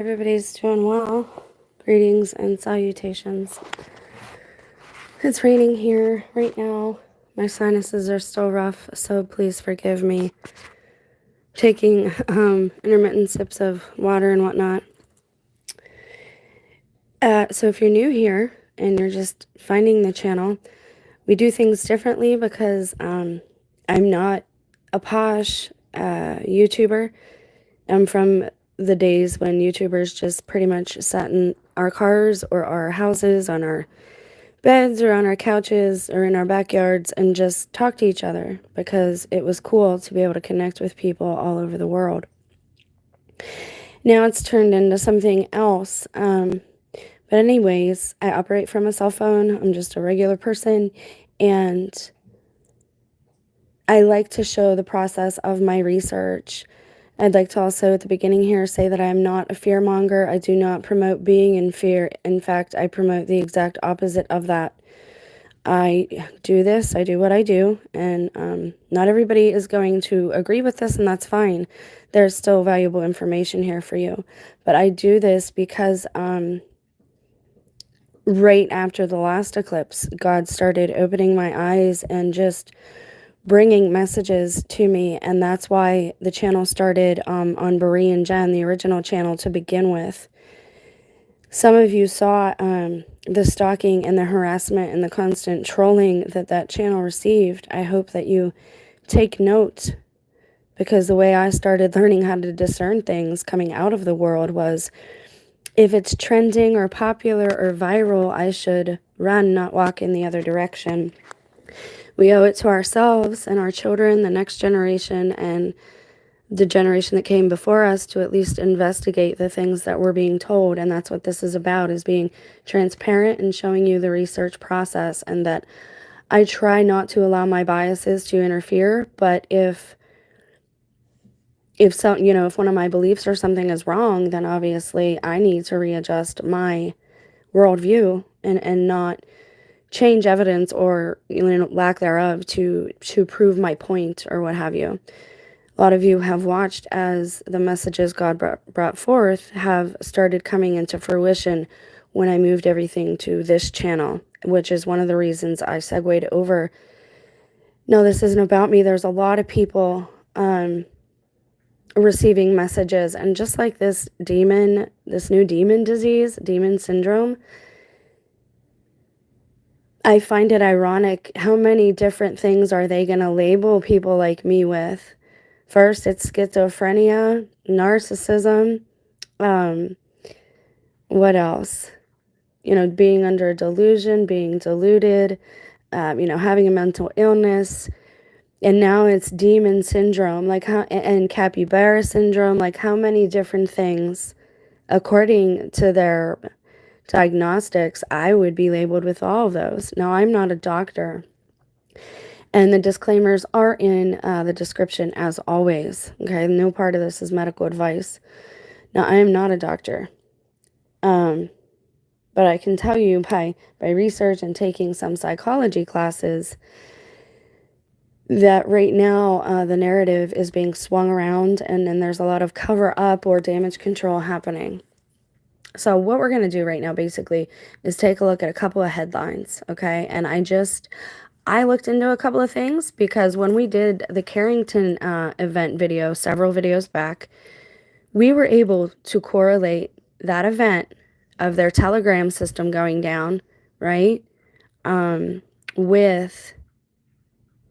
Everybody's doing well. Greetings and salutations. It's raining here right now. My sinuses are still rough, so please forgive me taking intermittent sips of water and whatnot. So if you're new here and you're just finding the channel, we do things differently because I'm not a posh YouTuber. I'm from the days when YouTubers just pretty much sat in our cars or our houses, on our beds or on our couches or in our backyards and just talked to each other because it was cool to be able to connect with people all over the world. Now it's turned into something else. But anyways, I operate from a cell phone. I'm just a regular person, and I like to show the process of my research. I'd like to also at the beginning here say that I am not a fearmonger. I do not promote being in fear. In fact, I promote the exact opposite of that. I do this, I do what I do, and not everybody is going to agree with this, and that's fine. There's still valuable information here for you. But I do this because right after the last eclipse, God started opening my eyes and just bringing messages to me, and that's why the channel started on Brie and Jen, the original channel to begin with. Some of you saw the stalking and the harassment and the constant trolling that channel received. I hope that you take note, because the way I started learning how to discern things coming out of the world was, if it's trending or popular or viral, I should run, not walk in the other direction. We owe it to ourselves and our children, the next generation, and the generation that came before us to at least investigate the things that we're being told. And that's what this is about, is being transparent and showing you the research process, and that I try not to allow my biases to interfere. But if one of my beliefs or something is wrong, then obviously I need to readjust my worldview and not change evidence or lack thereof to prove my point or what have you. A lot of you have watched as the messages God brought forth have started coming into fruition when I moved everything to this channel, which is one of the reasons I segued over. No, this isn't about me. There's a lot of people receiving messages, and just like this new demon disease, demon syndrome, I find it ironic how many different things are they going to label people like me with. First, it's schizophrenia, narcissism, what else? Being under delusion, being deluded, having a mental illness. And now it's demon syndrome, and capybara syndrome, how many different things, according to their diagnostics, I would be labeled with all of those. Now, I'm not a doctor. And the disclaimers are in the description as always. Okay, no part of this is medical advice. Now, I am not a doctor. But I can tell you by research and taking some psychology classes that right now the narrative is being swung around, and then there's a lot of cover up or damage control happening. So what we're going to do right now basically is take a look at a couple of headlines, okay? And I looked into a couple of things because when we did the Carrington event video several videos back, we were able to correlate that event of their telegram system going down, right, with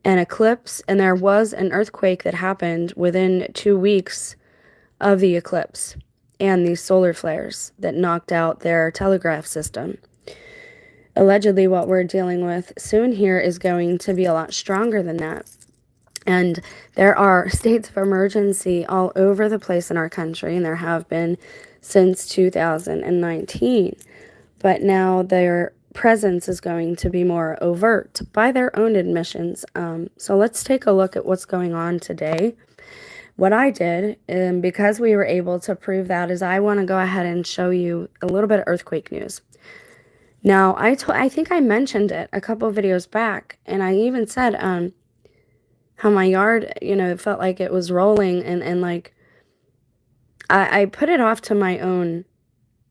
an eclipse, and there was an earthquake that happened within 2 weeks of the eclipse and these solar flares that knocked out their telegraph system. Allegedly, what we're dealing with soon here is going to be a lot stronger than that. And there are states of emergency all over the place in our country, and there have been since 2019. But now their presence is going to be more overt by their own admissions. So let's take a look at what's going on today. What I did, because we were able to prove that, is I want to go ahead and show you a little bit of earthquake news. Now, I think I mentioned it a couple of videos back, and I even said how my yard, it felt like it was rolling, and I put it off to my own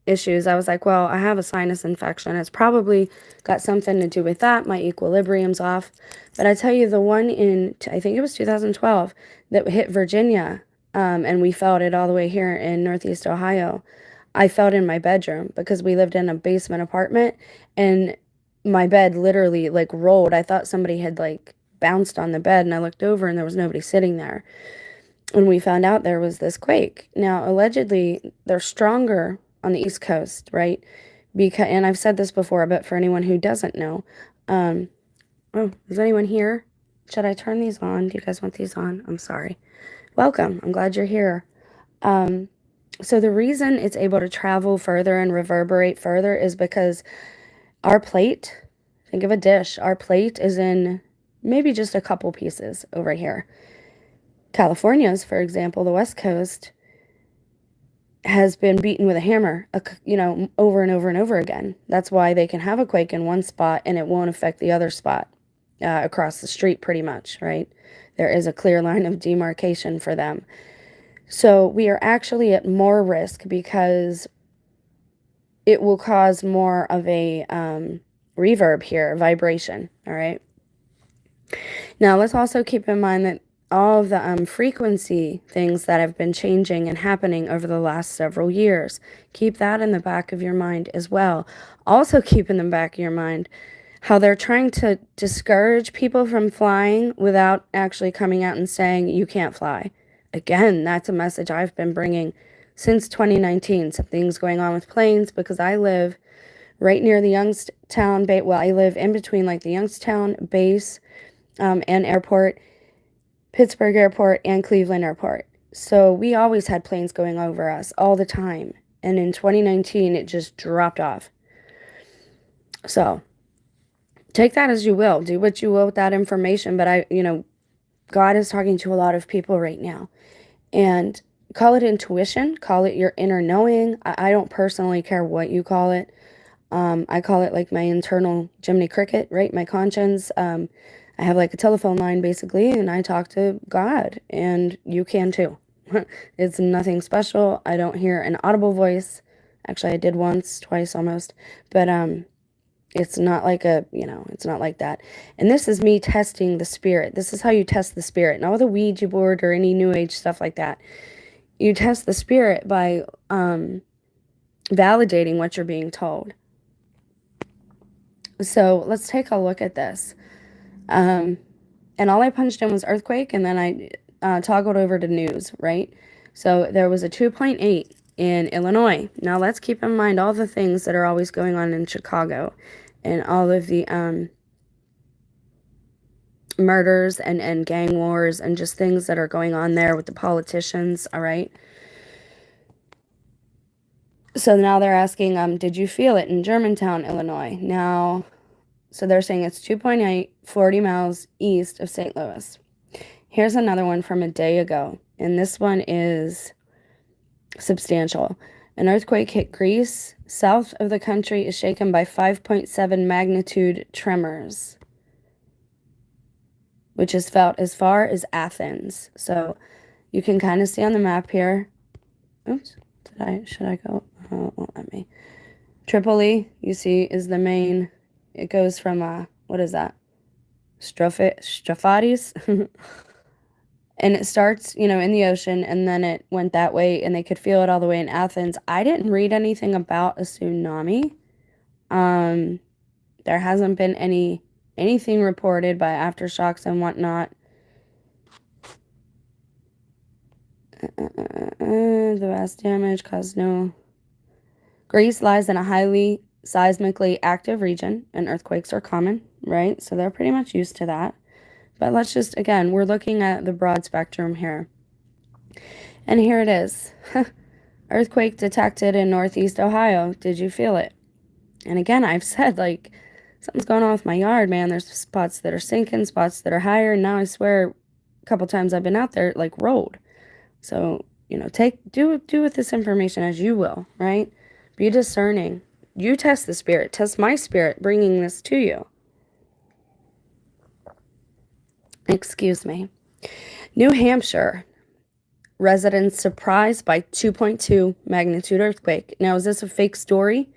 issues. I was like, well, I have a sinus infection. It's probably got something to do with that. My equilibrium's off. But I tell you, the one in, I think it was 2012, that hit Virginia, and we felt it all the way here in Northeast Ohio. I felt in my bedroom because we lived in a basement apartment, and my bed literally like rolled. I thought somebody had like bounced on the bed, and I looked over and there was nobody sitting there. And we found out there was this quake. Now, allegedly, they're stronger on the East Coast, right? Because, and I've said this before, but for anyone who doesn't know, oh, is anyone here? Should I turn these on? Do you guys want these on? I'm sorry. Welcome. I'm glad you're here. So the reason it's able to travel further and reverberate further is because our plate, think of a dish, our plate is in maybe just a couple pieces over here. California's, for example, the West Coast, has been beaten with a hammer, over and over and over again. That's why they can have a quake in one spot and it won't affect the other spot across the street pretty much, right? There is a clear line of demarcation for them. So we are actually at more risk because it will cause more of a reverb here, vibration, all right? Now, let's also keep in mind that all of the frequency things that have been changing and happening over the last several years. Keep that in the back of your mind as well. Also keep in the back of your mind how they're trying to discourage people from flying without actually coming out and saying you can't fly. Again, that's a message I've been bringing since 2019. Something's going on with planes because I live right near the Youngstown base. Well, I live in between like the Youngstown base and airport, Pittsburgh Airport, and Cleveland Airport. So we always had planes going over us all the time. And in 2019, it just dropped off. So take that as you will. Do what you will with that information. But God is talking to a lot of people right now. And call it intuition. Call it your inner knowing. I don't personally care what you call it. I call it like my internal Jiminy Cricket, right? My conscience. I have like a telephone line basically, and I talk to God, and you can too. It's nothing special. I don't hear an audible voice. Actually, I did once, twice almost, but it's not like it's not like that. And this is me testing the spirit. This is how you test the spirit, not with a Ouija board or any New Age stuff like that. You test the spirit by validating what you're being told. So let's take a look at this. And all I punched in was earthquake, and then I toggled over to news, right? So there was a 2.8 in Illinois. Now let's keep in mind all the things that are always going on in Chicago and all of the murders and gang wars and just things that are going on there with the politicians, all right? So now they're asking, did you feel it in Germantown, Illinois? Now, so they're saying it's 2.8, 40 miles east of St. Louis. Here's another one from a day ago, and this one is substantial. An earthquake hit Greece. South of the country is shaken by 5.7 magnitude tremors, which is felt as far as Athens. So you can kind of see on the map here. Oops, should I go? Oh, it won't let me. Tripoli, you see, is the main. It goes from, what is that? Strophates. And it starts, in the ocean, and then it went that way, and they could feel it all the way in Athens. I didn't read anything about a tsunami. There hasn't been anything reported by aftershocks and whatnot. The vast damage caused no. Greece lies in a highly seismically active region, and earthquakes are common, right? So they're pretty much used to that. But let's just, again, we're looking at the broad spectrum here. And here it is. Earthquake detected in Northeast Ohio. Did you feel it? And again, I've said, like, something's going on with my yard, man. There's spots that are sinking, spots that are higher. And now I swear a couple times I've been out there, like, rolled. So, do with this information as you will, right? Be discerning. You test the spirit. Test my spirit bringing this to you. Excuse me. New Hampshire. residents surprised by 2.2 magnitude earthquake. Now, is this a fake story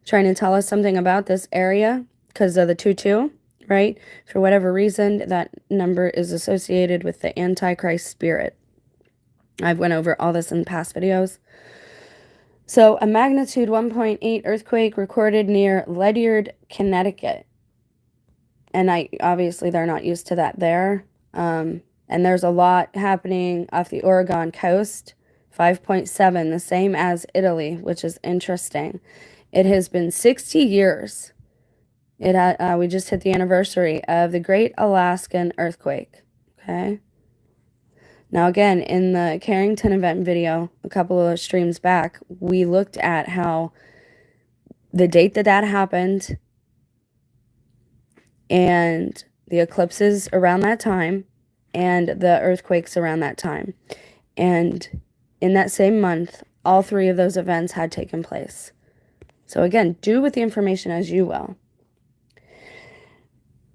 trying to tell us something about this area because of the 2.2, right? For whatever reason, that number is associated with the Antichrist spirit. I've went over all this in past videos. So, a magnitude 1.8 earthquake recorded near Ledyard, Connecticut. And obviously they're not used to that there. And there's a lot happening off the Oregon coast. 5.7, the same as Italy, which is interesting. It has been 60 years. We just hit the anniversary of the Great Alaskan Earthquake. Okay. Now, again, in the Carrington event video, a couple of streams back, we looked at how the date that happened and the eclipses around that time and the earthquakes around that time. And in that same month, all three of those events had taken place. So again, do with the information as you will.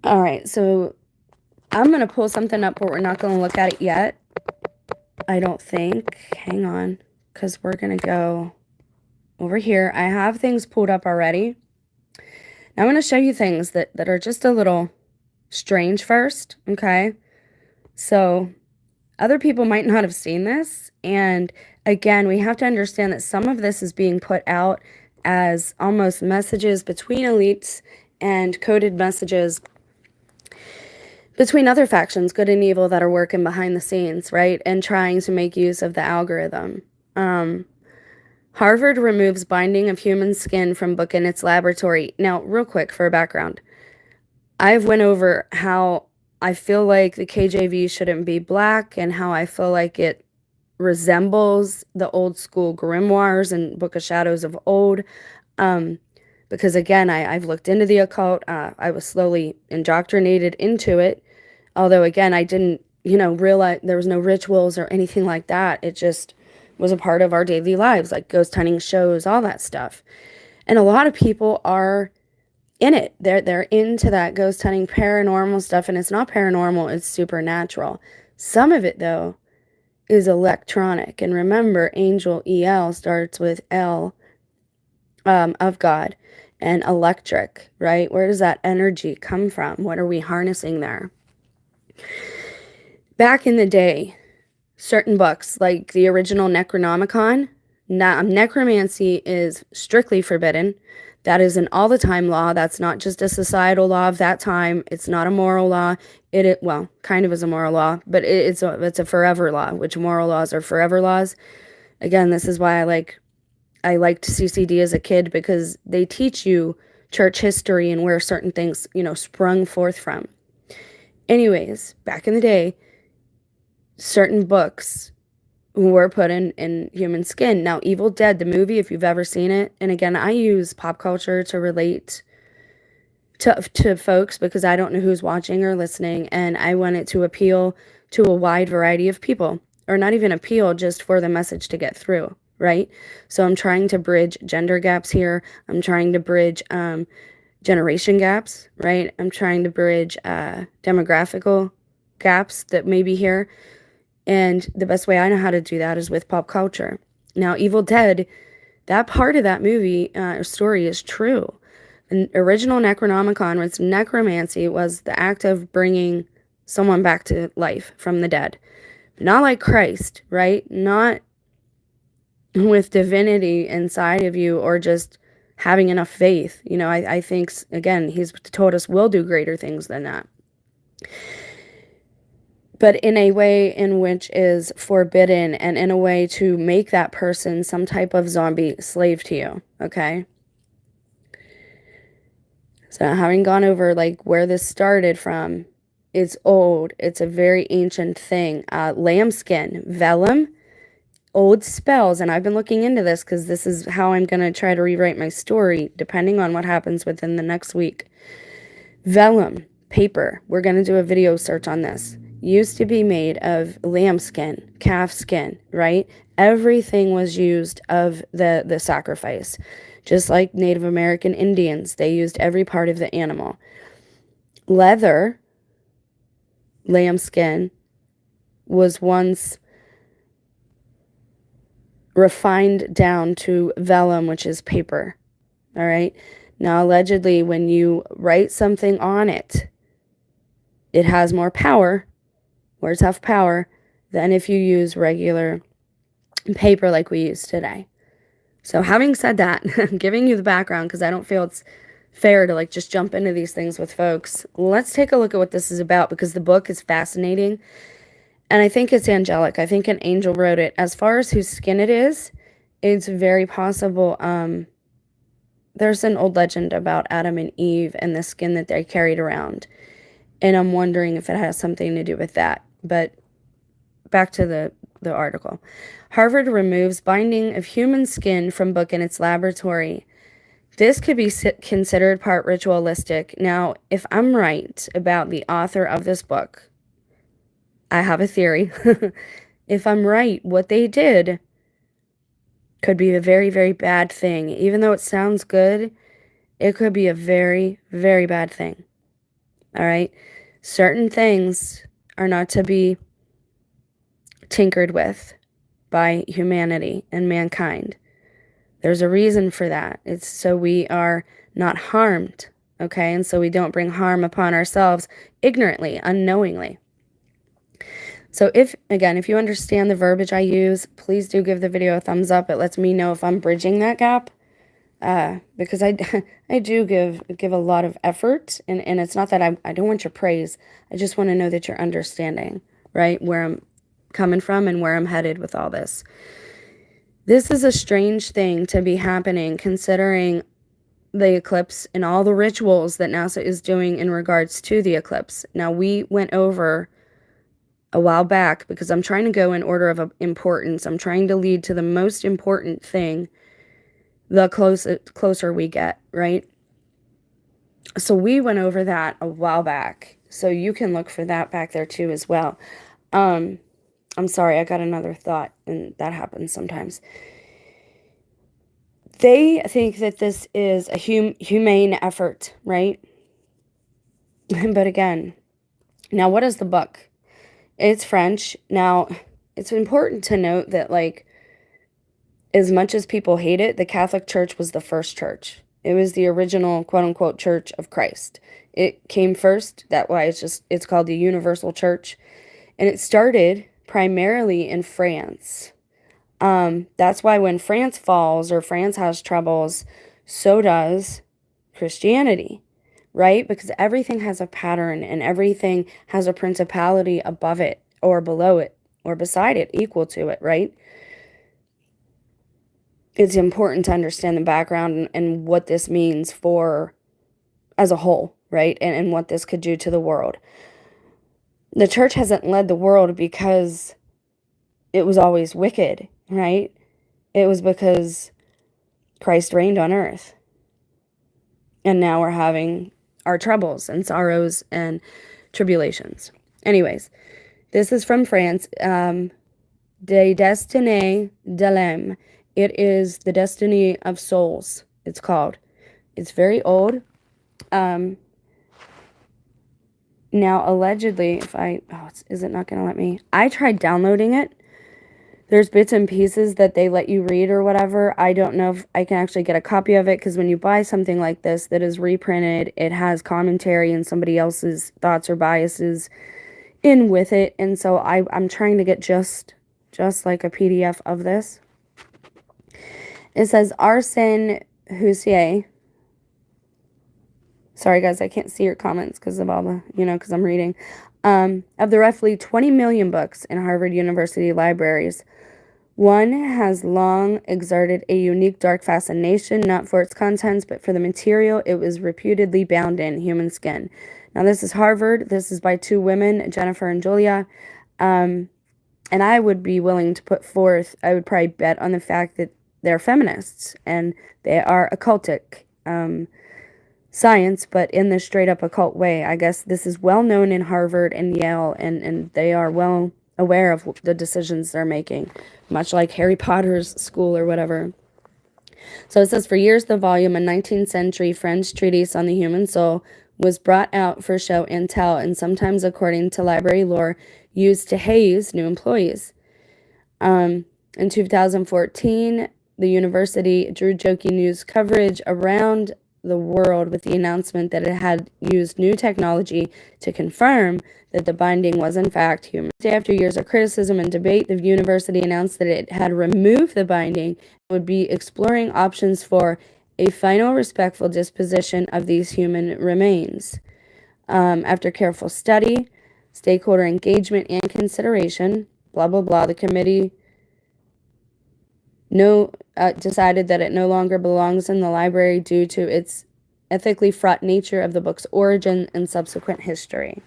All right, so I'm going to pull something up, but we're not going to look at it yet. I don't think. Hang on, because we're going to go over here. I have things pulled up already. Now I'm going to show you things that are just a little strange first, okay? So other people might not have seen this, and again, we have to understand that some of this is being put out as almost messages between elites and coded messages between other factions, good and evil, that are working behind the scenes, right? And trying to make use of the algorithm. Harvard removes binding of human skin from book in its laboratory. Now, real quick for a background. I've went over how I feel like the KJV shouldn't be black and how I feel like it resembles the old school grimoires and Book of Shadows of old. Because again, I've looked into the occult. I was slowly indoctrinated into it. Although again, I didn't, realize there was no rituals or anything like that. It just was a part of our daily lives, like ghost hunting shows, all that stuff. And a lot of people are in it. They're into that ghost hunting paranormal stuff, and it's not paranormal, it's supernatural. Some of it though is electronic. And remember, angel EL starts with L, of God, and electric, right? Where does that energy come from? What are we harnessing there? Back in the day, certain books like the original Necronomicon, necromancy is strictly forbidden. That is an all-the-time law. That's not just a societal law of that time. It's not a moral law. Well, kind of is a moral law, but it's a forever law, which moral laws are forever laws. Again, this is why I liked CCD as a kid, because they teach you church history and where certain things, sprung forth from. Anyways, back in the day, certain books were put in human skin. Now, Evil Dead, the movie, if you've ever seen it, and again, I use pop culture to relate to folks because I don't know who's watching or listening, and I want it to appeal to a wide variety of people, or not even appeal, just for the message to get through, right? So I'm trying to bridge gender gaps here. I'm trying to bridge generation gaps, right? I'm trying to bridge demographical gaps that may be here. And the best way I know how to do that is with pop culture. Now, Evil Dead, that part of that movie story is true. The original Necronomicon was necromancy, was the act of bringing someone back to life from the dead. Not like Christ, right? Not with divinity inside of you or just having enough faith. I think, again, he's told us we'll do greater things than that. But in a way in which is forbidden, and in a way to make that person some type of zombie slave to you, okay? So having gone over where this started from, it's old. It's a very ancient thing. Lambskin, vellum, old spells, and I've been looking into this because this is how I'm going to try to rewrite my story, depending on what happens within the next week. Vellum, paper, we're going to do a video search on this. Used to be made of lambskin, calf skin, right? Everything was used of the sacrifice. Just like Native American Indians, they used every part of the animal. Leather, lambskin, was once refined down to vellum, which is paper. All right. Now, allegedly, when you write something on it, it has more power, words have power, than if you use regular paper like we use today. So having said that, I'm giving you the background because I don't feel it's fair to like just jump into these things with folks. Let's take a look at what this is about, because the book is fascinating. And I think it's angelic. I think an angel wrote it. As far as whose skin it is, it's very possible. There's an old legend about Adam and Eve and the skin that they carried around. And I'm wondering if it has something to do with that. But back to the article. Harvard removes binding of human skin from book in its laboratory. This could be considered part ritualistic. Now, if I'm right about the author of this book, I have a theory. If I'm right, what they did could be a very, very bad thing. Even though it sounds good, it could be a very, very bad thing. All right? Certain things are not to be tinkered with by humanity and mankind. There's a reason for that. It's so we are not harmed, okay? And so we don't bring harm upon ourselves ignorantly, unknowingly. So if you understand the verbiage I use, please do give the video a thumbs up. It lets me know if I'm bridging that gap, because I do give a lot of effort, and it's not that I don't want your praise. I just want to know that you're understanding, right, where I'm coming from and where I'm headed with all this. This is a strange thing to be happening, considering the eclipse and all the rituals that NASA is doing in regards to the eclipse. Now, we went over a while back, because I'm trying to go in order of importance. I'm trying to lead to the most important thing the closer we get, right? So we went over that a while back. So you can look for that back there too as well. I'm sorry, I got another thought, and that happens sometimes. They think that this is a humane effort, right? But again, now what is the book? It's French. Now, it's important to note that, like, as much as people hate it, the Catholic Church was the first church. It was the original, quote-unquote, Church of Christ. It came first. That's why it's called the Universal Church. And it started primarily in France. That's why when France falls or France has troubles, so does Christianity, right? Because everything has a pattern, and everything has a principality above it or below it or beside it, equal to it, right? It's important to understand the background and what this means for as a whole, right? And what this could do to the world. The church hasn't led the world because it was always wicked, right? It was because Christ reigned on earth. And now we're having our troubles and sorrows and tribulations. Anyways, this is from France. De Destinée de l'âme. It is the destiny of souls, it's called. It's very old. Now, allegedly, is it not going to let me? I tried downloading it. There's bits and pieces that they let you read or whatever. I don't know if I can actually get a copy of it, because when you buy something like this that is reprinted, it has commentary and somebody else's thoughts or biases in with it. And so I'm trying to get just like a PDF of this. It says Arsène Hussier. Sorry, guys, I can't see your comments because of all the, because I'm reading. Of the roughly 20 million books in Harvard University libraries, one has long exerted a unique dark fascination, not for its contents, but for the material it was reputedly bound in, human skin. Now, this is Harvard. This is by two women, Jennifer and Julia. And I would be willing to put forth, I would probably bet on the fact that they're feminists, and they are occultic science, but in the straight up occult way. I guess this is well known in Harvard and Yale, and they are well aware of the decisions they're making, much like Harry Potter's school or whatever. So it says, for years, the volume, a 19th century French treatise on the human soul, was brought out for show and tell, and sometimes, according to library lore, used to haze new employees. In 2014, the university drew jokey news coverage around the world with the announcement that it had used new technology to confirm that the binding was in fact human. After years of criticism and debate, the university announced that it had removed the binding and would be exploring options for a final respectful disposition of these human remains. After careful study, stakeholder engagement, and consideration, blah, blah, blah, the committee decided that it no longer belongs in the library due to its ethically fraught nature of the book's origin and subsequent history.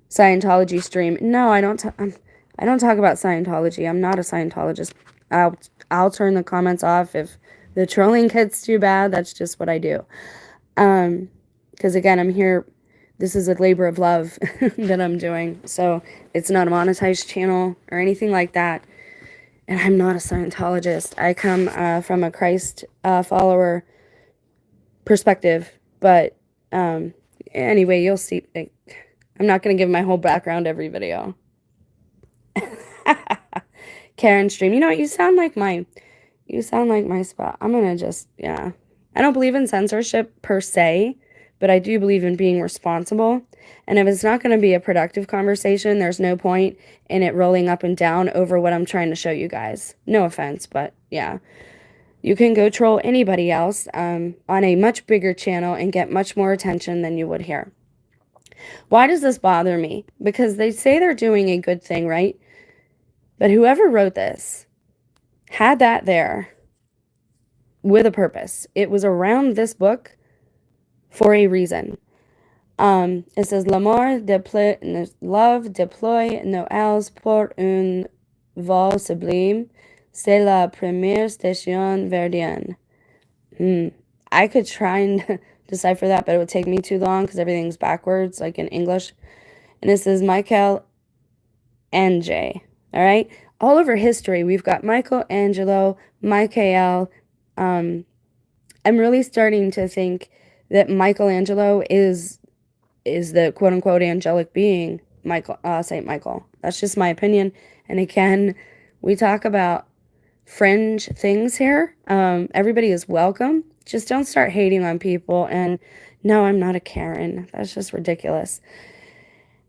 Scientology stream. No, I don't talk about Scientology. I'm not a Scientologist. I'll turn the comments off if the trolling gets too bad. That's just what I do. Because again, I'm here. This is a labor of love that I'm doing. So it's not a monetized channel or anything like that. And I'm not a Scientologist. I come from a Christ follower perspective. But anyway, you'll see. I'm not going to give my whole background every video. Karen stream. You know what? You sound like my spot. I'm going to just, yeah. I don't believe in censorship per se, but I do believe in being responsible. And if it's not going to be a productive conversation, there's no point in it rolling up and down over what I'm trying to show you guys. No offense, but yeah. You can go troll anybody else on a much bigger channel and get much more attention than you would here. Why does this bother me? Because they say they're doing a good thing, right? But whoever wrote this had that there with a purpose. It was around this book for a reason. It says, L'amour déploie, love déploie nos ailes pour un vol sublime. C'est la première station verdienne. I could try and decipher that, but it would take me too long because everything's backwards, like in English. And it says Michael Angelo. All right? All over history, we've got Michelangelo, Michael. I'm really starting to think that Michelangelo is the quote-unquote angelic being, Saint Michael. That's just my opinion. And again, we talk about fringe things here. Everybody is welcome. Just don't start hating on people. And no, I'm not a Karen. That's just ridiculous.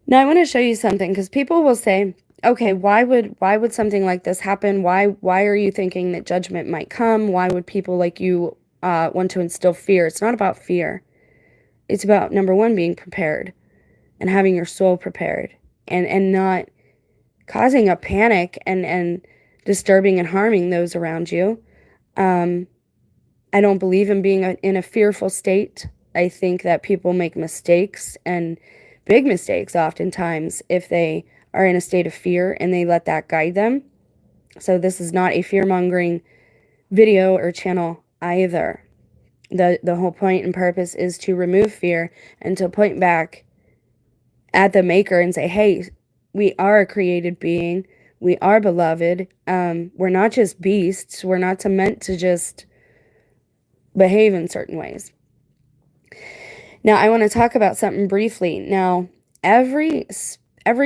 Now I want to show you something, because people will say, okay, why would something like this happen? Why are you thinking that judgment might come? Why would people like you want to instill fear? It's not about fear. It's about, number one, being prepared and having your soul prepared and not causing a panic and disturbing and harming those around you. I don't believe in being in a fearful state. I think that people make mistakes, and big mistakes oftentimes, if they are in a state of fear and they let that guide them. So this is not a fear-mongering video or channel either. The whole point and purpose is to remove fear and to point back at the maker and say, hey, we are a created being. We are beloved. We're not just beasts. We're not meant to just behave in certain ways. Now, I want to talk about something briefly. Now, every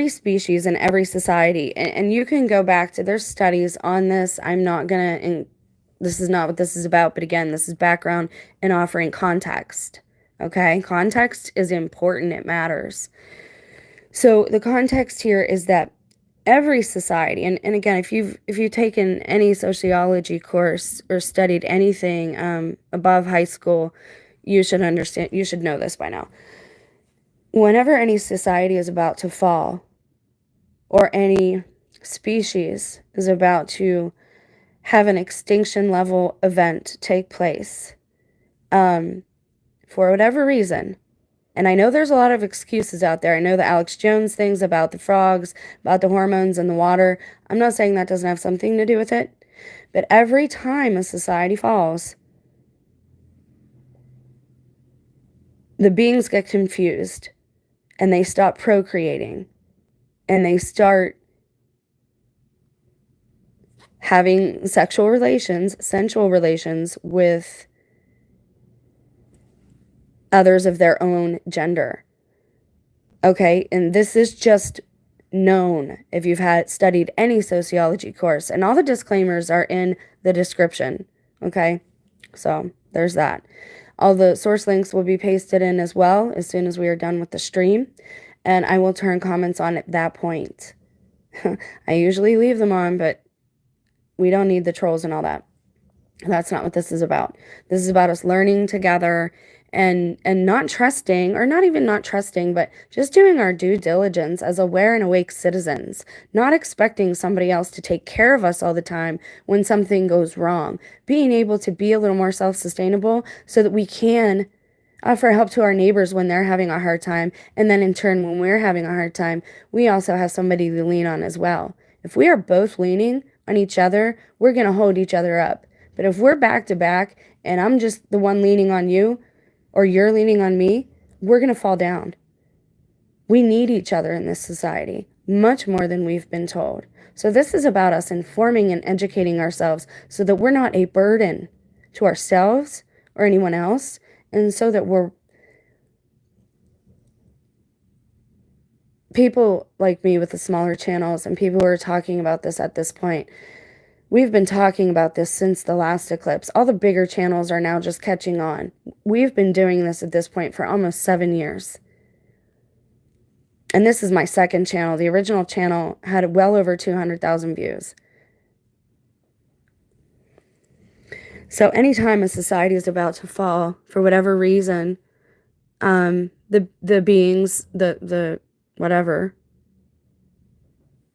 species and every society, and you can go back to, there's studies on this. I'm not going to, this is not what this is about, but again, this is background and offering context. Okay? Context is important. It matters. So the context here is that every society, and again, if you've taken any sociology course or studied anything above high school, you should understand, you should know this by now. Whenever any society is about to fall, or any species is about to have an extinction level event take place, for whatever reason, and I know there's a lot of excuses out there. I know the Alex Jones things about the frogs, about the hormones in the water. I'm not saying that doesn't have something to do with it. But every time a society falls, the beings get confused. And they stop procreating. And they start having sexual relations, sensual relations with others of their own gender. Okay, and this is just known if you've studied any sociology course. And all the disclaimers are in the description. Okay, so there's that. All the source links will be pasted in as well as soon as we are done with the stream. And I will turn comments on at that point. I usually leave them on, but we don't need the trolls and all that. That's not what this is about. This is about us learning together and not trusting, or not even not trusting, but just doing our due diligence as aware and awake citizens, not expecting somebody else to take care of us all the time when something goes wrong, being able to be a little more self-sustainable so that we can offer help to our neighbors when they're having a hard time, and then in turn, when we're having a hard time, we also have somebody to lean on as well. If we are both leaning on each other, we're going to hold each other up. But if we're back to back and I'm just the one leaning on you, or you're leaning on me, we're going to fall down. We need each other in this society, much more than we've been told. So this is about us informing and educating ourselves so that we're not a burden to ourselves or anyone else, and so that we're people like me with the smaller channels and people who are talking about this at this point. We've been talking about this since the last eclipse. All the bigger channels are now just catching on. We've been doing this at this point for almost 7 years. And this is my second channel. The original channel had well over 200,000 views. So anytime a society is about to fall, for whatever reason, the beings, the whatever,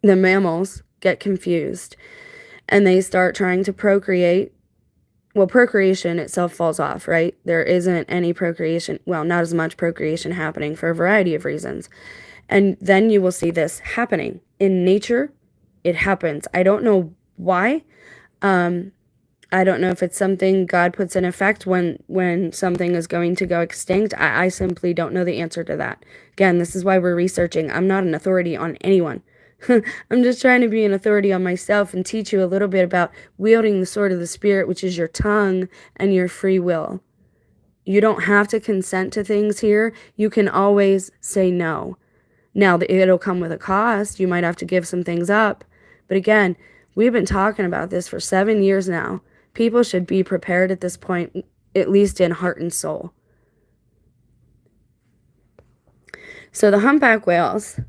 the mammals get confused. And they start trying to procreate. Well, procreation itself falls off, right? There isn't any procreation. Well, not as much procreation happening for a variety of reasons. And then you will see this happening. In nature, it happens. I don't know why. I don't know if it's something God puts in effect when something is going to go extinct. I simply don't know the answer to that. Again, this is why we're researching. I'm not an authority on anyone. I'm just trying to be an authority on myself and teach you a little bit about wielding the sword of the Spirit, which is your tongue and your free will. You don't have to consent to things here. You can always say no. Now, it'll come with a cost. You might have to give some things up. But again, we've been talking about this for 7 years now. People should be prepared at this point, at least in heart and soul. So the humpback whales,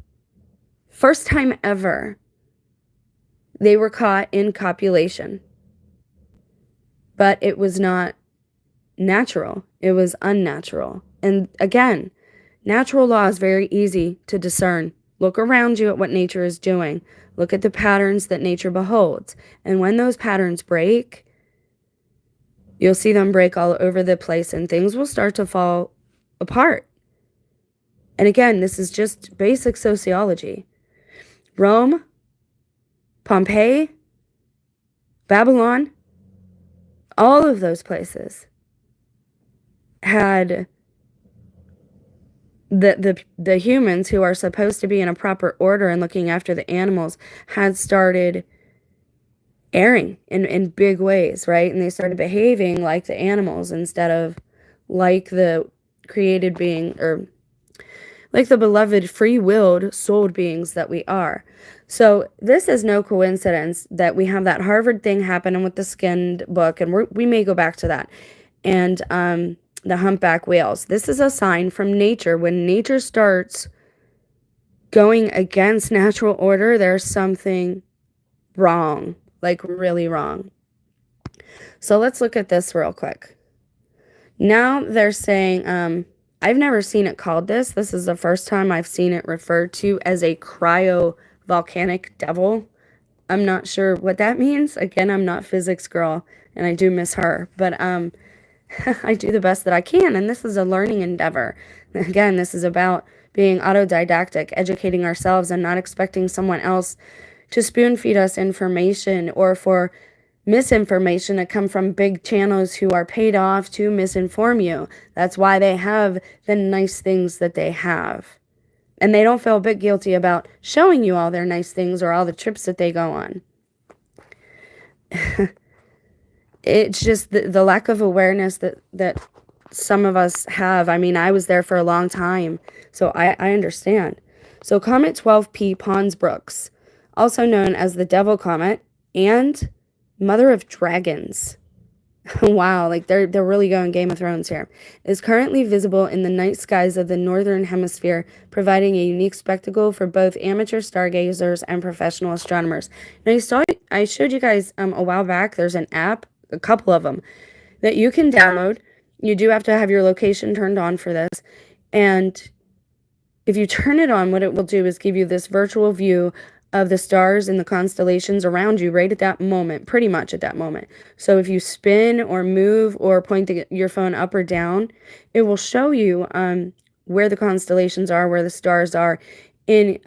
first time ever, they were caught in copulation. But it was not natural. It was unnatural. And again, natural law is very easy to discern. Look around you at what nature is doing. Look at the patterns that nature beholds. And when those patterns break, you'll see them break all over the place and things will start to fall apart. And again, this is just basic sociology. Rome, Pompeii, Babylon, all of those places had the humans who are supposed to be in a proper order and looking after the animals had started erring in big ways, right? And they started behaving like the animals instead of like the created being, or like the beloved, free-willed, souled beings that we are. So this is no coincidence that we have that Harvard thing happening with the skinned book, and we may go back to that. And the humpback whales. This is a sign from nature. When nature starts going against natural order, there's something wrong, like really wrong. So let's look at this real quick. Now they're saying, I've never seen it called this. This is the first time I've seen it referred to as a cryo volcanic devil. I'm not sure what that means. Again, I'm not physics girl, and I do miss her. But I do the best that I can, and this is a learning endeavor. Again, this is about being autodidactic, educating ourselves, and not expecting someone else to spoon feed us information, or for misinformation to come from big channels who are paid off to misinform you. That's why they have the nice things that they have. And they don't feel a bit guilty about showing you all their nice things or all the trips that they go on. It's just the lack of awareness that some of us have. I mean, I was there for a long time, so I understand. So Comet 12P Pons Brooks, also known as the Devil Comet and Mother of Dragons. Wow, like they're really going Game of Thrones here. Is currently visible in the night skies of the northern hemisphere, providing a unique spectacle for both amateur stargazers and professional astronomers. Now I showed you guys a while back. There's an app, a couple of them, that you can download. You do have to have your location turned on for this, and if you turn it on, what it will do is give you this virtual view of the stars and the constellations around you right at that moment, pretty much at that moment. So if you spin or move or point your phone up or down, it will show you where the constellations are, where the stars are, in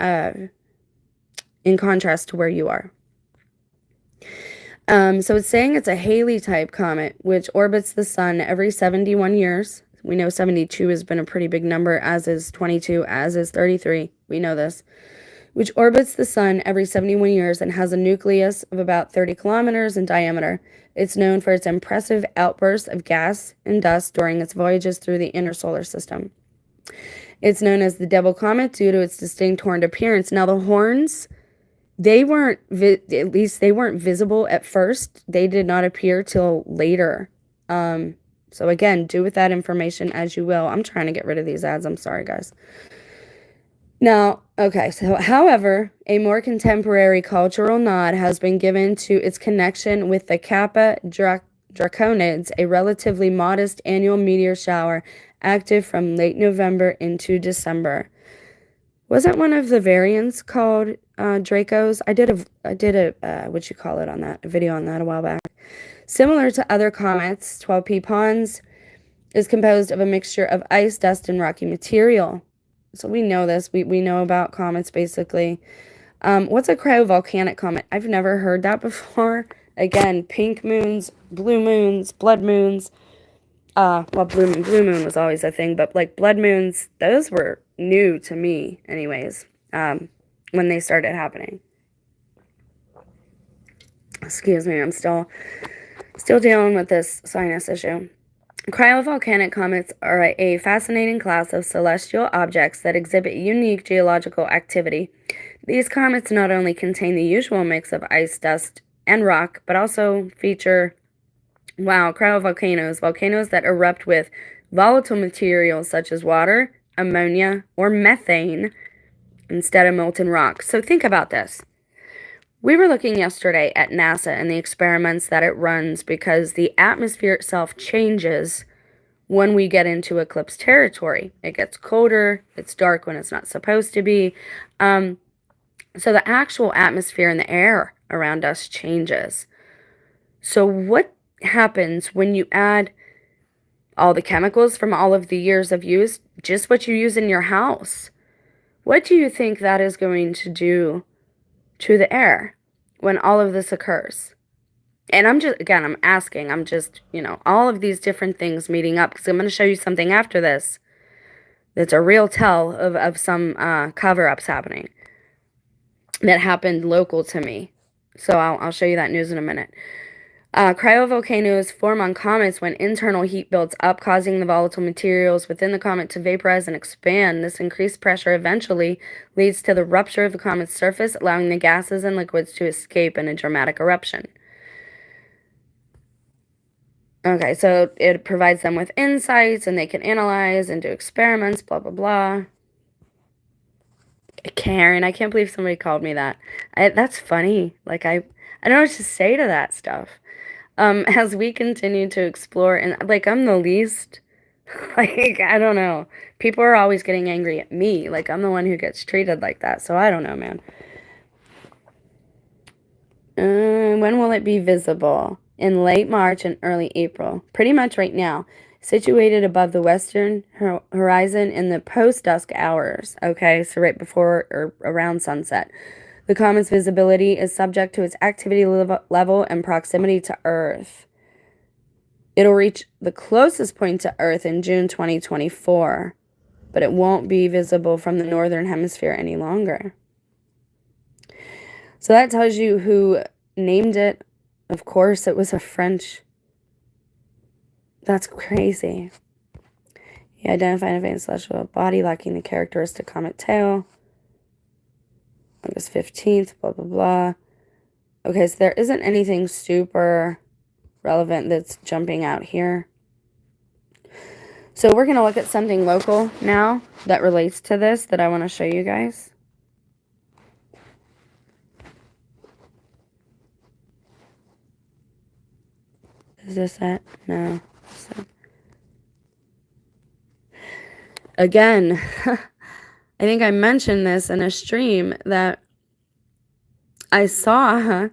contrast to where you are. So it's saying it's a Halley-type comet, which orbits the sun every 71 years. We know 72 has been a pretty big number, as is 22, as is 33. We know this. Which orbits the sun every 71 years and has a nucleus of about 30 kilometers in diameter. It's known for its impressive outbursts of gas and dust during its voyages through the inner solar system. It's known as the Devil Comet due to its distinct horned appearance. Now, the horns, they weren't visible at first. They did not appear till later. So again, do with that information as you will. I'm trying to get rid of these ads. I'm sorry, guys. Now, okay, so however, a more contemporary cultural nod has been given to its connection with the Kappa Draconids, a relatively modest annual meteor shower active from late November into December. Wasn't one of the variants called Dracos? I did a what you call it on that, a video on that a while back. Similar to other comets, 12P Pons is composed of a mixture of ice, dust, and rocky material. So we know this. We know about comets, basically. What's a cryovolcanic comet? I've never heard that before. Again, pink moons, blue moons, blood moons. Well, blue moon was always a thing, but like blood moons, those were new to me anyways, when they started happening. Excuse me, I'm still dealing with this sinus issue. Cryovolcanic comets are a fascinating class of celestial objects that exhibit unique geological activity. These comets not only contain the usual mix of ice, dust, and rock, but also feature, cryovolcanoes, volcanoes that erupt with volatile materials such as water, ammonia, or methane instead of molten rock. So think about this. We were looking yesterday at NASA and the experiments that it runs because the atmosphere itself changes when we get into eclipse territory. It gets colder, it's dark when it's not supposed to be. So the actual atmosphere and the air around us changes. So what happens when you add all the chemicals from all of the years of use, just what you use in your house? What do you think that is going to do to the air when all of this occurs? And I'm asking, all of these different things meeting up, because I'm going to show you something after this that's a real tell of some cover-ups happening that happened local to me. So I'll show you that news in a minute. Cryovolcanoes form on comets when internal heat builds up, causing the volatile materials within the comet to vaporize and expand. This increased pressure eventually leads to the rupture of the comet's surface, allowing the gases and liquids to escape in a dramatic eruption. Okay, so it provides them with insights, and they can analyze and do experiments, blah, blah, blah. Karen, I can't believe somebody called me that. That's funny. Like, I don't know what to say to that stuff. As we continue to explore, and like, I'm the least, like, I don't know. People are always getting angry at me. Like, I'm the one who gets treated like that. So I don't know, man. When will it be visible? In late March and early April. Pretty much right now. Situated above the western horizon in the post-dusk hours. Okay, so right before or around sunset. The comet's visibility is subject to its activity level and proximity to Earth. It'll reach the closest point to Earth in June 2024, but it won't be visible from the northern hemisphere any longer. So that tells you who named it. Of course, it was a French. That's crazy. He identified a faint celestial body lacking the characteristic comet tail. August 15th, blah, blah, blah. Okay, so there isn't anything super relevant that's jumping out here. So we're going to look at something local now that relates to this that I want to show you guys. Is this it? No. So. Again, I think I mentioned this in a stream that I saw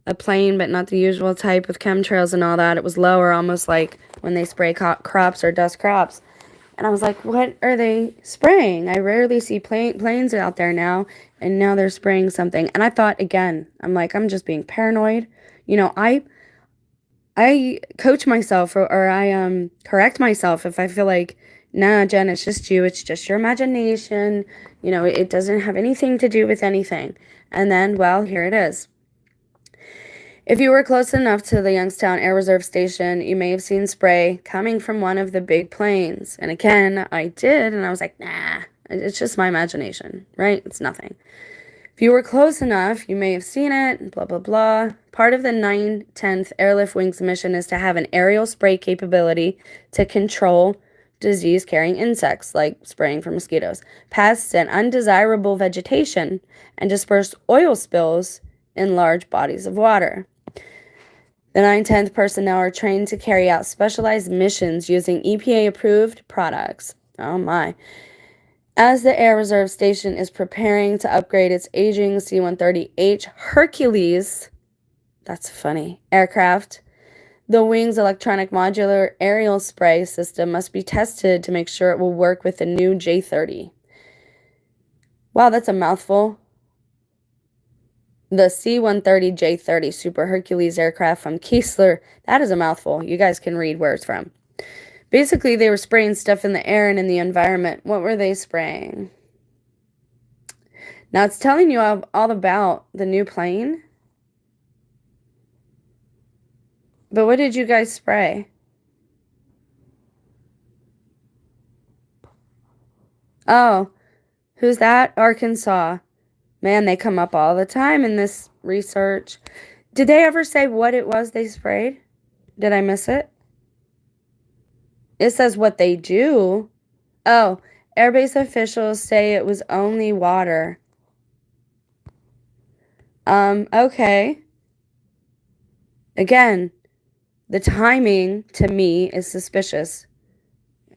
a plane, but not the usual type with chemtrails and all that. It was lower, almost like when they spray crops or dust crops. And I was like, what are they spraying? I rarely see planes out there now, and now they're spraying something. And I thought, again, I'm like, I'm just being paranoid. You know, I coach myself or I correct myself if I feel like, nah, Jen, it's just you. It's just your imagination. You know, it doesn't have anything to do with anything. And then, well, here it is. If you were close enough to the Youngstown Air Reserve Station, you may have seen spray coming from one of the big planes. And again, I did, and I was like, nah, it's just my imagination, right? It's nothing. If you were close enough, you may have seen it, blah, blah, blah. Part of the 9/10th Airlift Wings mission is to have an aerial spray capability to control disease-carrying insects, like spraying for mosquitoes, pests, and undesirable vegetation, and disperse oil spills in large bodies of water. The 9/10th personnel are trained to carry out specialized missions using EPA-approved products. Oh my. As the Air Reserve Station is preparing to upgrade its aging C-130H Hercules, that's funny, aircraft, the Wing's electronic modular aerial spray system must be tested to make sure it will work with the new J-30. Wow, that's a mouthful. The C-130 J-30 Super Hercules aircraft from Keesler, that is a mouthful. You guys can read where it's from. Basically, they were spraying stuff in the air and in the environment. What were they spraying? Now, it's telling you all about the new plane. But what did you guys spray? Oh, who's that? Arkansas. Man, they come up all the time in this research. Did they ever say what it was they sprayed? Did I miss it? It says what they do. Oh, airbase officials say it was only water. Okay. Again, the timing to me is suspicious.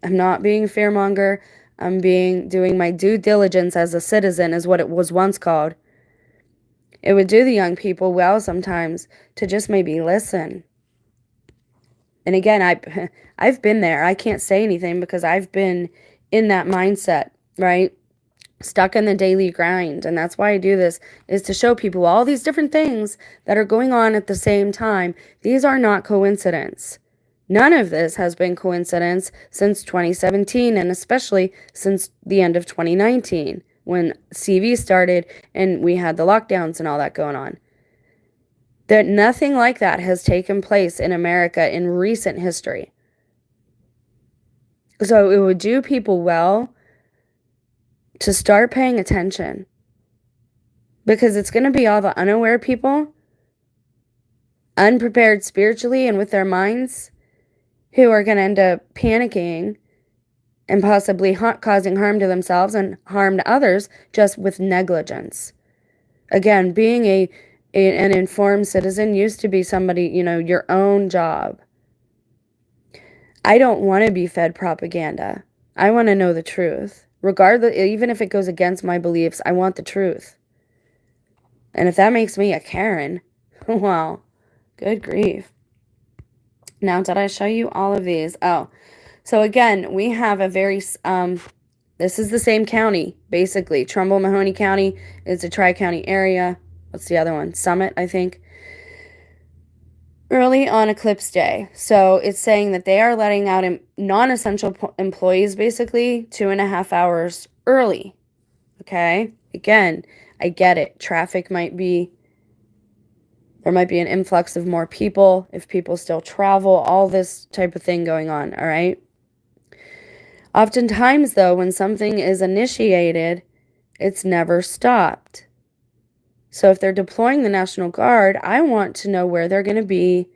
I'm not being a fearmonger. I'm doing my due diligence as a citizen, is what it was once called. It would do the young people well sometimes to just maybe listen. And again, I've been there. I can't say anything because I've been in that mindset, right? Stuck in the daily grind. And that's why I do this, is to show people all these different things that are going on at the same time. These are not coincidence. None of this has been coincidence since 2017, and especially since the end of 2019 when CV started and we had the lockdowns and all that going on. That nothing like that has taken place in America in recent history. So it would do people well to start paying attention, because it's going to be all the unaware people, unprepared spiritually and with their minds, who are going to end up panicking and possibly causing harm to themselves and harm to others just with negligence. Again, being an informed citizen used to be somebody, your own job. I don't want to be fed propaganda. I want to know the truth. Regardless, even if it goes against my beliefs, I want the truth. And if that makes me a Karen, well, good grief. Now, did I show you all of these? Oh, so again, we have a very, this is the same county, basically. Trumbull-Mahoney County is a tri-county area. What's the other one? Summit, I think. Early on Eclipse Day. So it's saying that they are letting out non-essential employees, basically, 2.5 hours early. Okay? Again, I get it. Traffic there might be an influx of more people if people still travel, all this type of thing going on, all right? Oftentimes, though, when something is initiated, it's never stopped. So if they're deploying the National Guard, I want to know where they're going to be.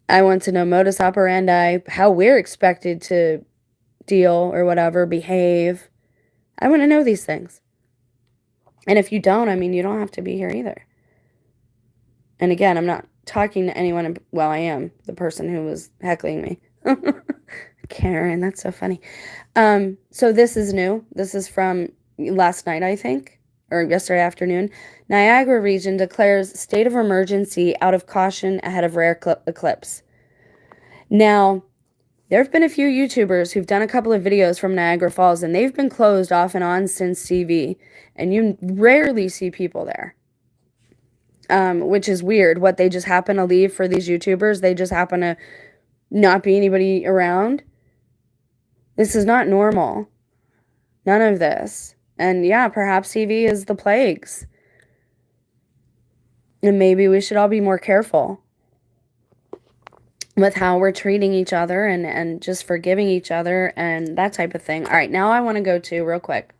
I want to know modus operandi, how we're expected to deal or whatever, behave. I want to know these things. And if you don't, I mean, you don't have to be here either. And again, I'm not talking to anyone. Well, I am the person who was heckling me. Karen, that's so funny. So this is new. This is from last night, I think, or yesterday afternoon. Niagara Region declares state of emergency out of caution ahead of rare eclipse. Now, there have been a few YouTubers who've done a couple of videos from Niagara Falls, and they've been closed off and on since CV, and you rarely see people there. Which is weird. What, they just happen to leave for these YouTubers? They just happen to not be anybody around? This is not normal. None of this. And yeah, perhaps CV is the plagues. And maybe we should all be more careful with how we're treating each other and just forgiving each other and that type of thing. All right, now I want to go to, real quick,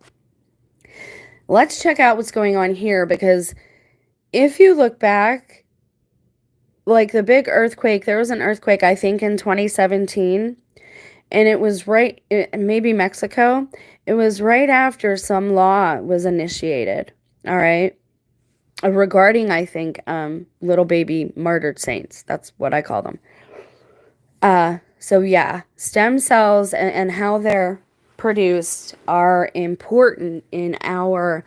let's check out what's going on here, because if you look back, like the big earthquake, there was an earthquake, I think, in 2017, and it was maybe Mexico. It was right after some law was initiated, all right, regarding, I think, little baby martyred saints. That's what I call them. So yeah, stem cells and how they're produced are important in our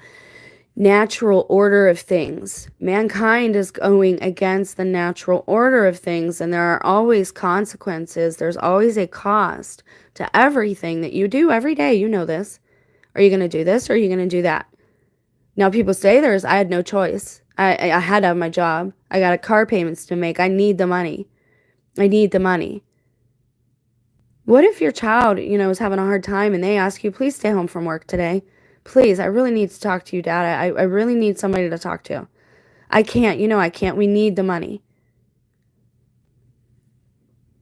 natural order of things. Mankind is going against the natural order of things, and there are always consequences. There's always a cost to everything that you do every day. You know this. Are you going to do this, or are you going to do that? Now, people say I had no choice. I had to have my job. I got car payments to make. I need the money. I need the money. What if your child, is having a hard time and they ask you, please stay home from work today? Please, I really need to talk to you, Dad. I really need somebody to talk to. I can't. I can't. We need the money.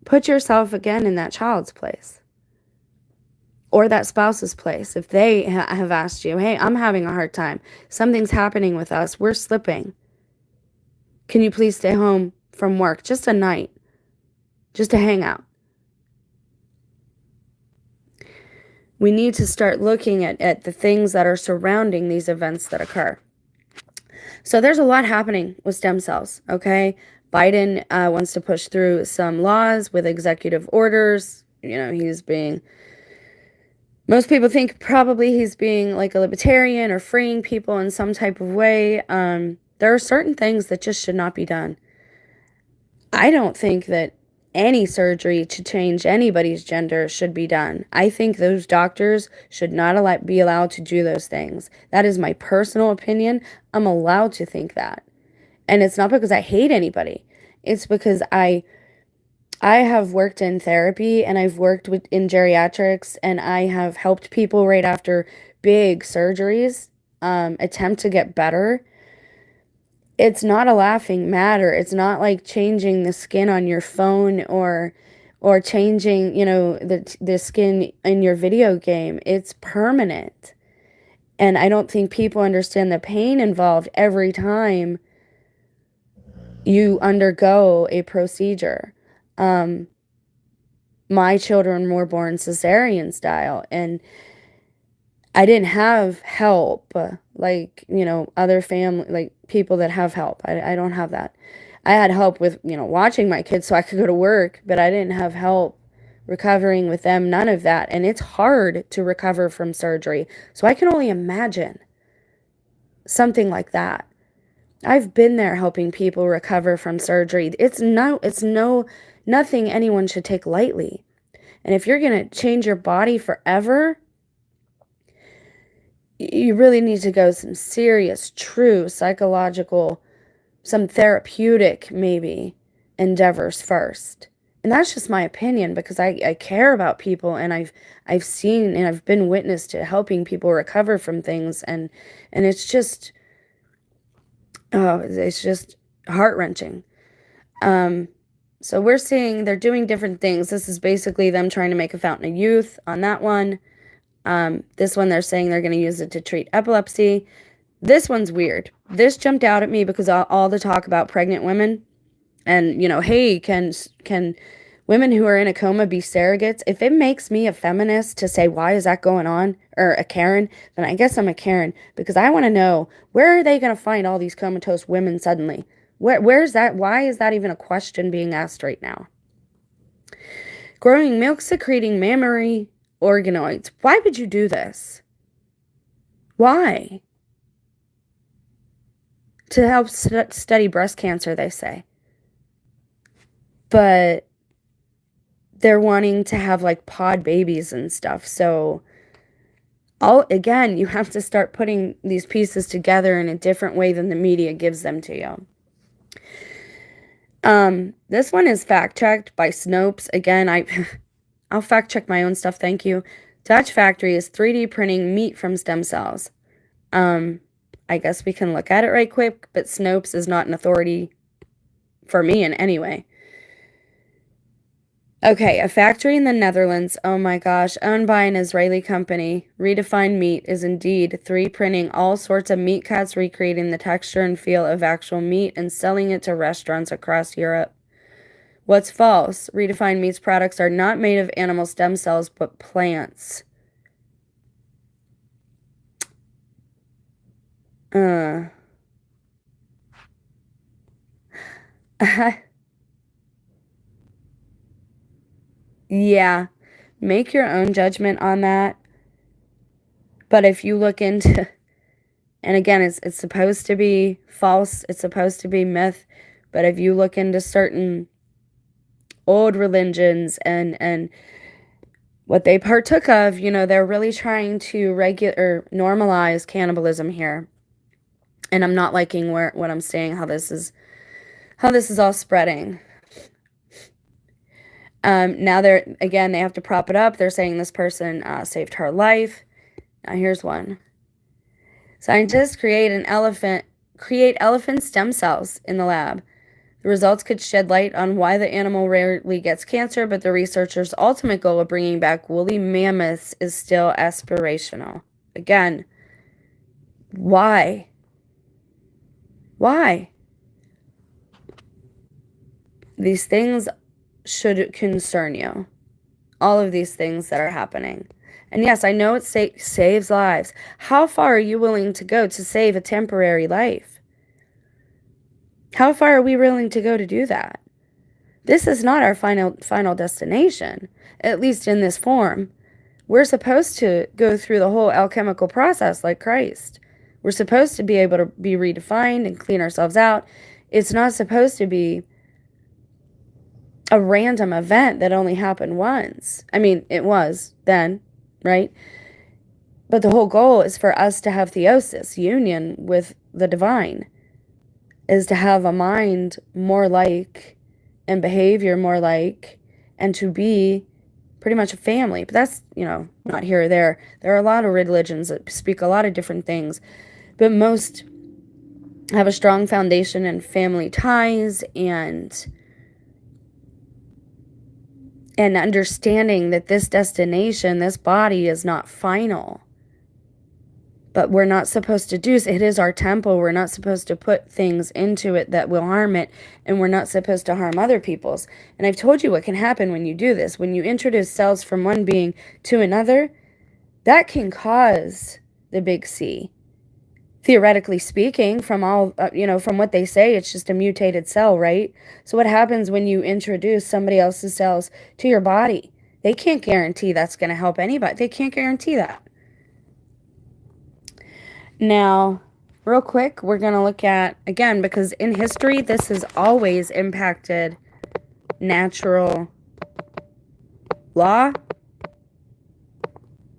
Put yourself again in that child's place. Or that spouse's place. If they have asked you, hey, I'm having a hard time. Something's happening with us. We're slipping. Can you please stay home from work just a night? Just to hang out. We need to start looking at the things that are surrounding these events that occur. So there's a lot happening with stem cells, okay? Biden wants to push through some laws with executive orders. Most people think probably he's being like a libertarian or freeing people in some type of way. There are certain things that just should not be done. I don't think that any surgery to change anybody's gender should be done. I think those doctors should not be allowed to do those things. That is my personal opinion. I'm allowed to think that. And it's not because I hate anybody. It's because I have worked in therapy, and I've worked in geriatrics, and I have helped people right after big surgeries attempt to get better. It's not a laughing matter. It's not like changing the skin on your phone or changing, the skin in your video game. It's permanent. And I don't think people understand the pain involved every time you undergo a procedure. My children were born cesarean style, and I didn't have help like, other family, like people that have help. I don't have that. I had help with, watching my kids so I could go to work, but I didn't have help recovering with them, none of that. And it's hard to recover from surgery. So I can only imagine something like that. I've been there helping people recover from surgery. It's nothing anyone should take lightly. And if you're going to change your body forever, you really need to go some serious, true psychological, some therapeutic maybe endeavors first. And that's just my opinion, because I care about people, and I've seen and I've been witness to helping people recover from things, and it's just heart-wrenching. So we're seeing they're doing different things. This is basically them trying to make a fountain of youth on that one. This one, they're saying they're going to use it to treat epilepsy. This one's weird. This jumped out at me because all the talk about pregnant women and, hey, can women who are in a coma be surrogates? If it makes me a feminist to say, why is that going on? Or a Karen, then I guess I'm a Karen, because I want to know, where are they going to find all these comatose women suddenly? Where's that? Why is that even a question being asked right now? Growing milk secreting mammary organoids. Why would you do this? Why? To help study breast cancer, they say. But they're wanting to have like pod babies and stuff. So again, you have to start putting these pieces together in a different way than the media gives them to you. This one is fact-checked by Snopes. Again, I'll fact-check my own stuff, thank you. Dutch factory is 3D printing meat from stem cells. I guess we can look at it right quick, but Snopes is not an authority for me in any way. Okay, a factory in the Netherlands, oh my gosh, owned by an Israeli company, Redefined Meat, is indeed 3D printing all sorts of meat cuts, recreating the texture and feel of actual meat and selling it to restaurants across Europe. What's false? Redefined Meat's products are not made of animal stem cells, but plants. Yeah, make your own judgment on that. But if you look into, and again, it's supposed to be false, it's supposed to be myth, but if you look into certain old religions and what they partook of, they're really trying to normalize cannibalism here. And I'm not liking what I'm saying, how this is all spreading. Now they have to prop it up. They're saying this person saved her life. Now here's one. Scientists create elephant stem cells in the lab. The results could shed light on why the animal rarely gets cancer, but the researchers' ultimate goal of bringing back woolly mammoths is still aspirational. Again, why? Why? These things should concern you. All of these things that are happening. And yes, I know it saves lives. How far are you willing to go to save a temporary life? How far are we willing to go to do that? This is not our final destination, at least in this form. We're supposed to go through the whole alchemical process like Christ. We're supposed to be able to be redefined and clean ourselves out. It's not supposed to be a random event that only happened once. I mean, it was then, right? But the whole goal is for us to have theosis, union with the divine, is to have a mind more like and behavior more like, and to be pretty much a family. But that's, not here or there. There are a lot of religions that speak a lot of different things, but most have a strong foundation in family ties and understanding that this destination, this body, is not final. But we're not supposed to do it. It is our temple. We're not supposed to put things into it that will harm it, and we're not supposed to harm other people's. And I've told you what can happen when you do this. When you introduce cells from one being to another, that can cause the big C. Theoretically speaking, from all, from what they say, it's just a mutated cell, right? So what happens when you introduce somebody else's cells to your body? They can't guarantee that's going to help anybody. They can't guarantee that. Now, real quick, we're going to look at, again, because in history, this has always impacted natural law.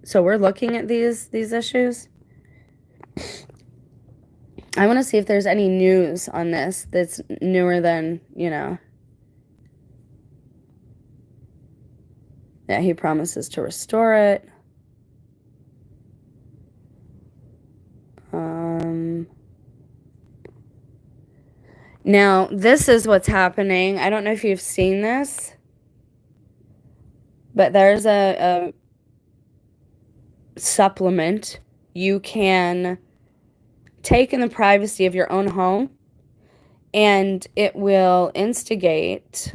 So we're looking at these issues. I want to see if there's any news on this that's newer than, that he promises to restore it. Now, this is what's happening. I don't know if you've seen this, but there's a supplement you can take in the privacy of your own home, and it will instigate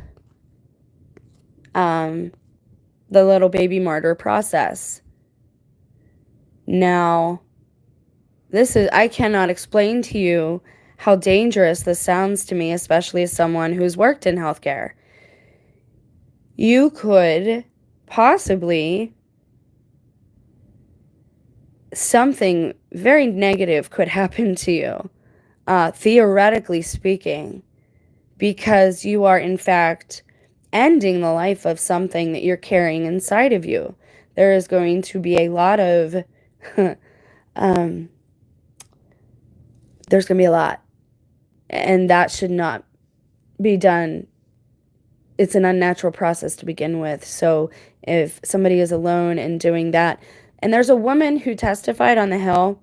the little baby martyr process. Now, I cannot explain to you how dangerous this sounds to me, especially as someone who's worked in healthcare. You could possibly, something very negative could happen to you, theoretically speaking, because you are in fact ending the life of something that you're carrying inside of you. There is going to be a lot of, there's going to be a lot, and that should not be done. It's an unnatural process to begin with. So if somebody is alone and doing that, and there's a woman who testified on the Hill,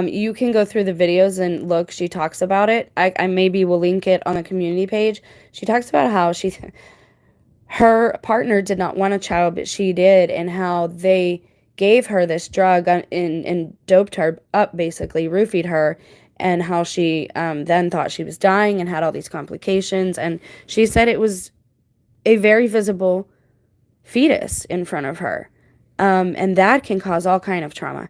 you can go through the videos and look, she talks about it. I maybe will link it on the community page. She talks about how her partner did not want a child, but she did, and how they gave her this drug and doped her up, basically, roofied her, and how she then thought she was dying and had all these complications. And she said it was a very visible fetus in front of her. And that can cause all kind of trauma.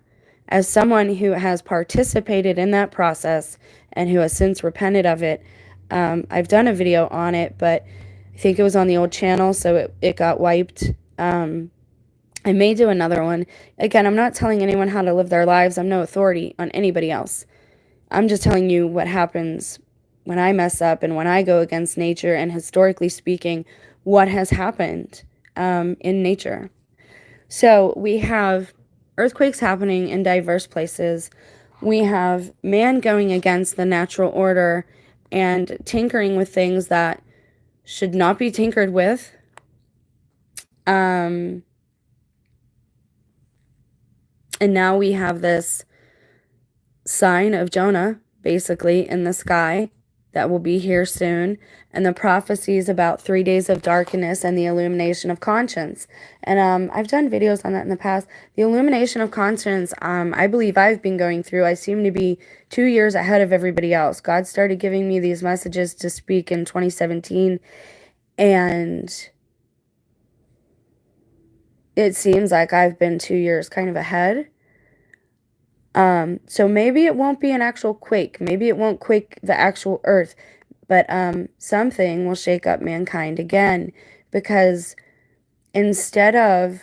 As someone who has participated in that process and who has since repented of it, I've done a video on it, but I think it was on the old channel, so it got wiped. I may do another one. Again, I'm not telling anyone how to live their lives. I'm no authority on anybody else. I'm just telling you what happens when I mess up and when I go against nature, and historically speaking, what has happened in nature. So we have earthquakes happening in diverse places. We have man going against the natural order and tinkering with things that should not be tinkered with. And now we have this sign of Jonah, basically, in the sky that will be here soon, and the prophecies about 3 days of darkness and the illumination of conscience. And I've done videos on that in the past. The illumination of conscience, I believe I've been going through. I seem to be 2 years ahead of everybody else. God started giving me these messages to speak in 2017, and it seems like I've been 2 years kind of ahead. So maybe it won't be an actual quake. Maybe it won't quake the actual earth, but something will shake up mankind again, because instead of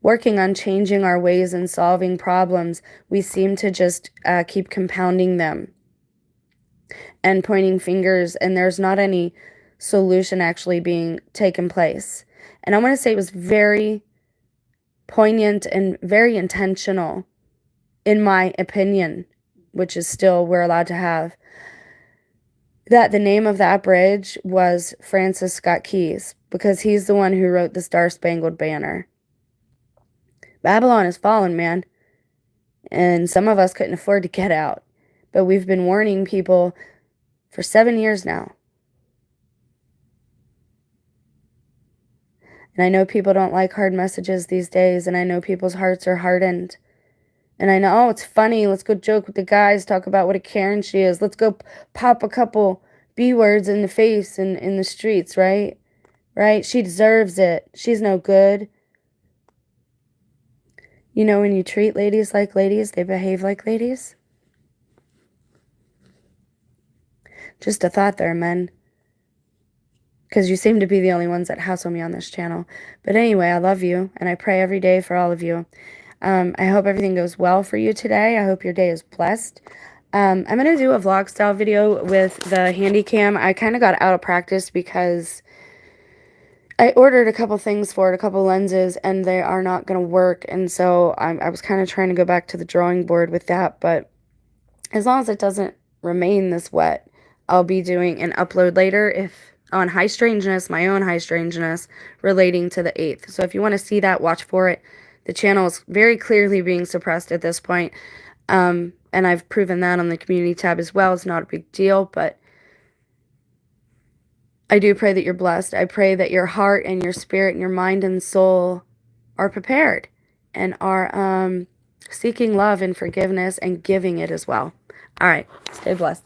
working on changing our ways and solving problems, we seem to just keep compounding them and pointing fingers, and there's not any solution actually being taken place. And I want to say it was very poignant and very intentional, in my opinion, which is still we're allowed to have, that the name of that bridge was Francis Scott Key's, because he's the one who wrote the Star-Spangled Banner. Babylon has fallen, man, and some of us couldn't afford to get out, but we've been warning people for 7 years now. And I know people don't like hard messages these days, and I know people's hearts are hardened. And I know, oh, it's funny, let's go joke with the guys, talk about what a Karen she is. Let's go pop a couple B words in the face in the streets, right? Right? She deserves it. She's no good. You know, when you treat ladies like ladies, they behave like ladies. Just a thought there, men. Because you seem to be the only ones that hassle me on this channel. But anyway, I love you, and I pray every day for all of you. I hope everything goes well for you today. I hope your day is blessed. I'm going to do a vlog style video with the handy cam. I kind of got out of practice because I ordered a couple things for it, a couple lenses, and they are not going to work. And so I was kind of trying to go back to the drawing board with that. But as long as it doesn't remain this wet, I'll be doing an upload later on high strangeness, my own high strangeness, relating to the 8th. So if you want to see that, watch for it. The channel is very clearly being suppressed at this point, and I've proven that on the community tab as well. It's not a big deal, but I do pray that you're blessed. I pray that your heart and your spirit and your mind and soul are prepared and are seeking love and forgiveness and giving it as well. All right. Stay blessed.